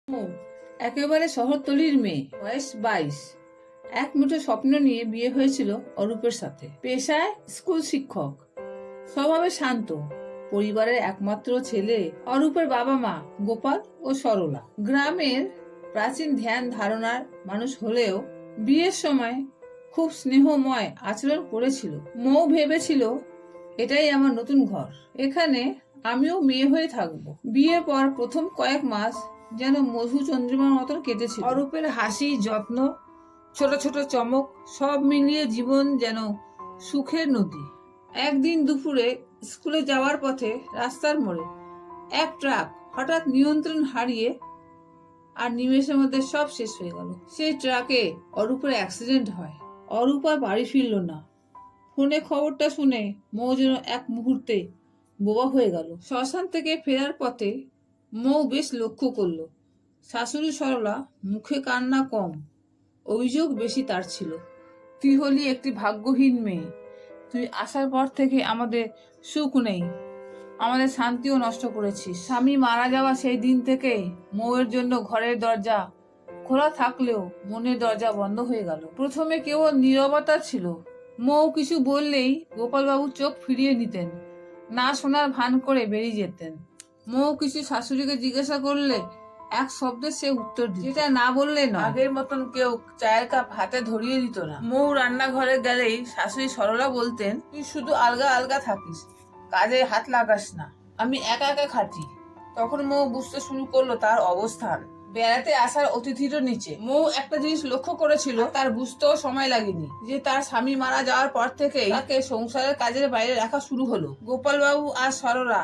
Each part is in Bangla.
ও একেবারে শহরতলির মেয়ে, বয়স 22। এক মুঠো স্বপ্ন নিয়ে বিয়ে হয়েছিল অরূপের সাথে। পেশায় স্কুল শিক্ষক, স্বভাবে শান্ত, পরিবারের একমাত্র ছেলে। অরূপের বাবা মা গোপাল ও সরলা গ্রামের প্রাচীন ধ্যান ধারণার মানুষ হলেও বিয়ের সময় খুব স্নেহময় আচরণ করেছিল। মৌ ভেবেছিল এটাই আমার নতুন ঘর, এখানে আমিও মেয়ে হয়ে থাকবো। বিয়ের পর প্রথম কয়েক মাস যেন মধু চন্দ্রিমার মতন কেটেছিল। অরূপের হাসি, যত্ন, ছোট ছোট চমক সব মিলিয়ে জীবন যেন সুখের নদী। একদিন দুপুরে স্কুলে যাওয়ার পথে রাস্তার মোড়ে এক ট্রাক হঠাৎ নিয়ন্ত্রণ হারিয়ে আর নিমেষের মধ্যে সব শেষ হয়ে গেল। সেই ট্রাকে অরূপের অ্যাক্সিডেন্ট হয়। অরূপ আর বাড়ি ফিরল না। ফোনে খবরটা শুনে মৌ যেন এক মুহূর্তে বোবা হয়ে গেল। শ্মশান থেকে ফেরার পথে মৌ বেশ লক্ষ্য করল শাশুড়ি সরলা মুখে কান্না কম, অভিযোগ বেশি তার ছিল। তুই হলি একটি ভাগ্যহীন মেয়ে, তুই আসার পর থেকে আমাদের সুখ নেই, আমাদের শান্তিও নষ্ট করেছিস। স্বামী মারা যাওয়া সেই দিন থেকে মৌয়ের জন্য ঘরের দরজা খোলা থাকলেও মনের দরজা বন্ধ হয়ে গেল। প্রথমে কেবল নীরবতা ছিল। মৌ কিছু বললেই গোপালবাবু চোখ ফিরিয়ে নিতেন, না শোনার ভান করে বেরিয়ে যেতেন। মৌ কিছু শাশুড়িকে জিজ্ঞাসা করলে এক শব্দে সে উত্তর দিত, যেটা না বললে না। আগের মতন কেউ চায়ের কাপ হাতে ধরিয়ে দিত না। মৌ রান্নাঘরে গেলেই শাশুড়ি সরলা বলতেন, তুই শুধু আলগা আলগা থাকিস, কাজে হাত লাগাস না, আমি একা একা খাটি। তখন মৌ বুঝতে শুরু করলো তার অবস্থান। বেড়াতে আসার অতিথিরও নিচে। মৌ একটা জিনিস লক্ষ্য করেছিল, তার বুঝতেও সময় লাগেনি, যে তার স্বামী মারা যাওয়ার পর থেকেই তাকে সংসারের কাজের বাইরে রাখা শুরু হলো। গোপালবাবু আর সরলা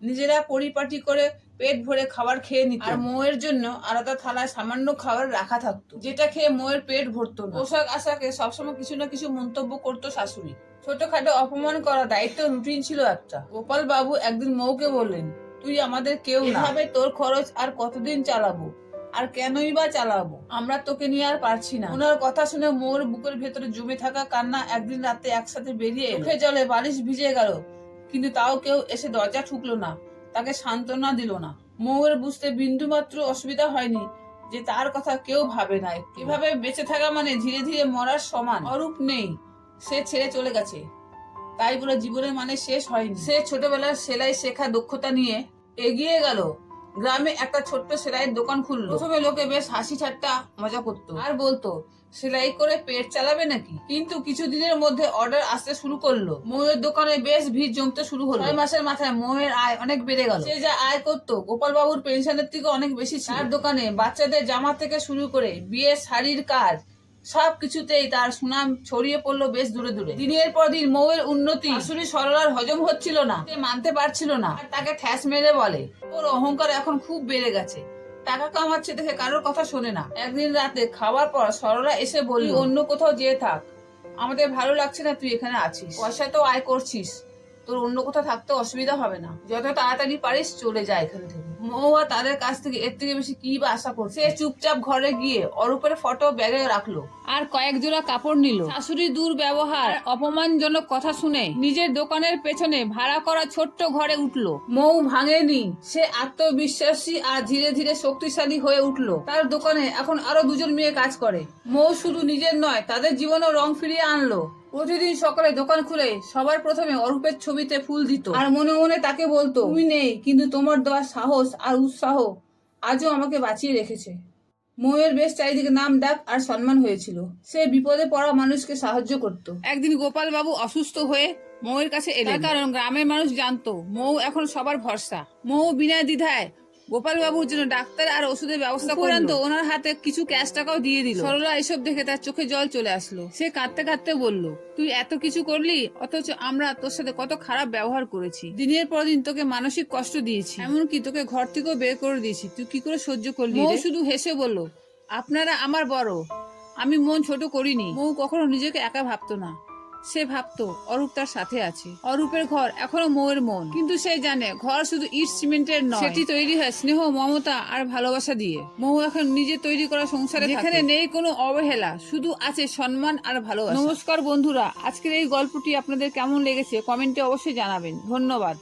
নিজেরা পরিপাটি করে পেট ভরে খাবার খেয়ে নিত, আর মৌয়ের জন্য আলাদা থালায় সামান্য খাবার রাখা থাকতো, যেটা খেয়ে মৌয়ের পেট ভরতো না। পোশাক আশাকে সবসময় কিছু না কিছু মন্তব্য করতো শাশুড়ি। ছোটখাটো অপমান করা দায়িত্ব রুটিন ছিল একটা। গোপাল বাবু একদিন মৌকে বললেন, তুই আমাদের কেউ না, এভাবে তোর খরচ আর কতদিন চালাবো, আর কেনই বা চালাবো, আমরা তোকে নিয়ে আর পারছি না। ওনার কথা শুনে মৌর বুকের ভেতরে জমে থাকা কান্না একদিন রাতে একসাথে বেরিয়ে চোখে জলে বালিশ ভিজে গেল, কিন্তু তাও কেউ এসে দরজা ঠুকলো না, তাকে সান্ত্বনা দিল না। মৌয়ের বুঝতে বিন্দু মাত্র অসুবিধা হয়নি যে তার কথা কেউ ভাবে না। এভাবে বেঁচে থাকা মানে ধীরে ধীরে মরার সমান। অরূপ নেই, সে ছেড়ে চলে গেছে, তাই বলে জীবনের মানে শেষ হয়নি। সে ছোটবেলার সেলাই শেখা দক্ষতা নিয়ে এগিয়ে গেল। গ্রামে একটা ছোট্ট সেলাইয়ের দোকান খুললো। প্রথমে লোকে বেশ হাসি ঠাট্টা মজা করতো, আর বলতো সেলাই করে পেট চালাবে নাকি। কিন্তু কিছুদিনের মধ্যে অর্ডার আসতে শুরু করলো। মৌয়ের দোকানে বেশ ভিড় জমতে শুরু হলো। 6 মাসের মাথায় মৌয়ের আয় অনেক বেড়ে গেল। সে যা আয় করতো গোপাল বাবুর পেনশনের থেকে অনেক বেশি ছিল। তার দোকানে বাচ্চাদের জামা থেকে শুরু করে বিয়ের শাড়ির কাজ, সব কিছুতেই তার সুনাম ছড়িয়ে পড়লো বেশ দূরে দূরে। দিনের পর দিন মৌয়ের উন্নতি শাশুড়ি সরলার হজম হচ্ছিল না, সে মানতে পারছিল না, আর তাকে ঠ্যাস মেরে বলে, ওর অহংকার এখন খুব বেড়ে গেছে, টাকা কামাচ্ছে দেখে কারোর কথা শোনে না। একদিন রাতে খাওয়ার পর সরলা এসে বলল, অন্য কোথাও যেয়ে থাক, আমাদের ভালো লাগছে না তুই এখানে আছিস, পয়সা তো আয় করছিস, তোর অন্য কোথাও থাকতে অসুবিধা হবে না, যত তাড়াতাড়ি পারিস চলে যায় এখান থেকে। মৌয়া তাদের কাছ থেকে এর থেকে বেশি কি বা আশা করছে। সে চুপচাপ ঘরে গিয়ে অরূপের ফটো ব্যাগে রাখলো, আর কয়েক জোড়া কাপড় নিল। শাশুড়ির দুর্ব্যবহার, অপমানজনক কথা শুনে নিজের দোকানের পেছনে ভাড়া করা ছোট্ট ঘরে উঠলো। মৌ ভাঙেনি, সে আত্মবিশ্বাসী আর ধীরে ধীরে শক্তিশালী হয়ে উঠলো। তার দোকানে এখন আরো 2জন মেয়ে কাজ করে। মৌ শুধু নিজের নয়, তাদের জীবনেও রং ফিরিয়ে আনলো। প্রতিদিন সকালে দোকান খুলে সবার প্রথমে অরূপের ছবিতে ফুল দিত, আর মনে মনে তাকে বলতো, তুমি নেই কিন্তু তোমার দেওয়া সাহস আর উৎসাহ আজও আমাকে বাঁচিয়ে রেখেছে। মৌয়ের বেশ চারিদিকে নাম ডাক আর সম্মান হয়েছিল। সে বিপদে পড়া মানুষকে সাহায্য করত। একদিন গোপাল বাবু অসুস্থ হয়ে মৌয়ের কাছে এলেন, কারণ গ্রামের মানুষ জানতো মৌ এখন সবার ভরসা। মৌ বিনা দ্বিধায় গোপাল বাবুর জন্য ডাক্তার আর ওষুধের ব্যবস্থা করলো। ওনার হাতে কিছু ক্যাশ টাকাও দিয়ে দিল। সরলা এসব দেখে তার চোখে জল চলে আসলো। সে কাঁদতে কাঁদতে বলল, তুই এত কিছু করলি, অথচ আমরা তোর সাথে কত খারাপ ব্যবহার করেছি, দিনের পর দিন তোকে মানসিক কষ্ট দিয়েছি, এমনকি তোকে ঘর থেকেও বের করে দিয়েছি, তুই কি করে সহ্য করলি? মৌ শুধু হেসে বলল, আপনারা আমার বড়, আমি মন ছোট করিনি। মৌ কখনো নিজেকে একা ভাবতো না, সে ভাবতো অরূপ তার সাথে আছে। অরূপের ঘর এখনো মৌয়ের মন, কিন্তু সে জানে ঘর শুধু ইট সিমেন্টের নয়, সেটি তৈরি হয় স্নেহ, মমতা আর ভালোবাসা দিয়ে। মৌ এখন নিজে তৈরি করা সংসারে, যেখানে নেই কোনো অবহেলা, শুধু আছে সম্মান আর ভালোবাসা। নমস্কার বন্ধুরা, আজকের এই গল্পটি আপনাদের কেমন লেগেছে কমেন্টে অবশ্যই জানাবেন। ধন্যবাদ।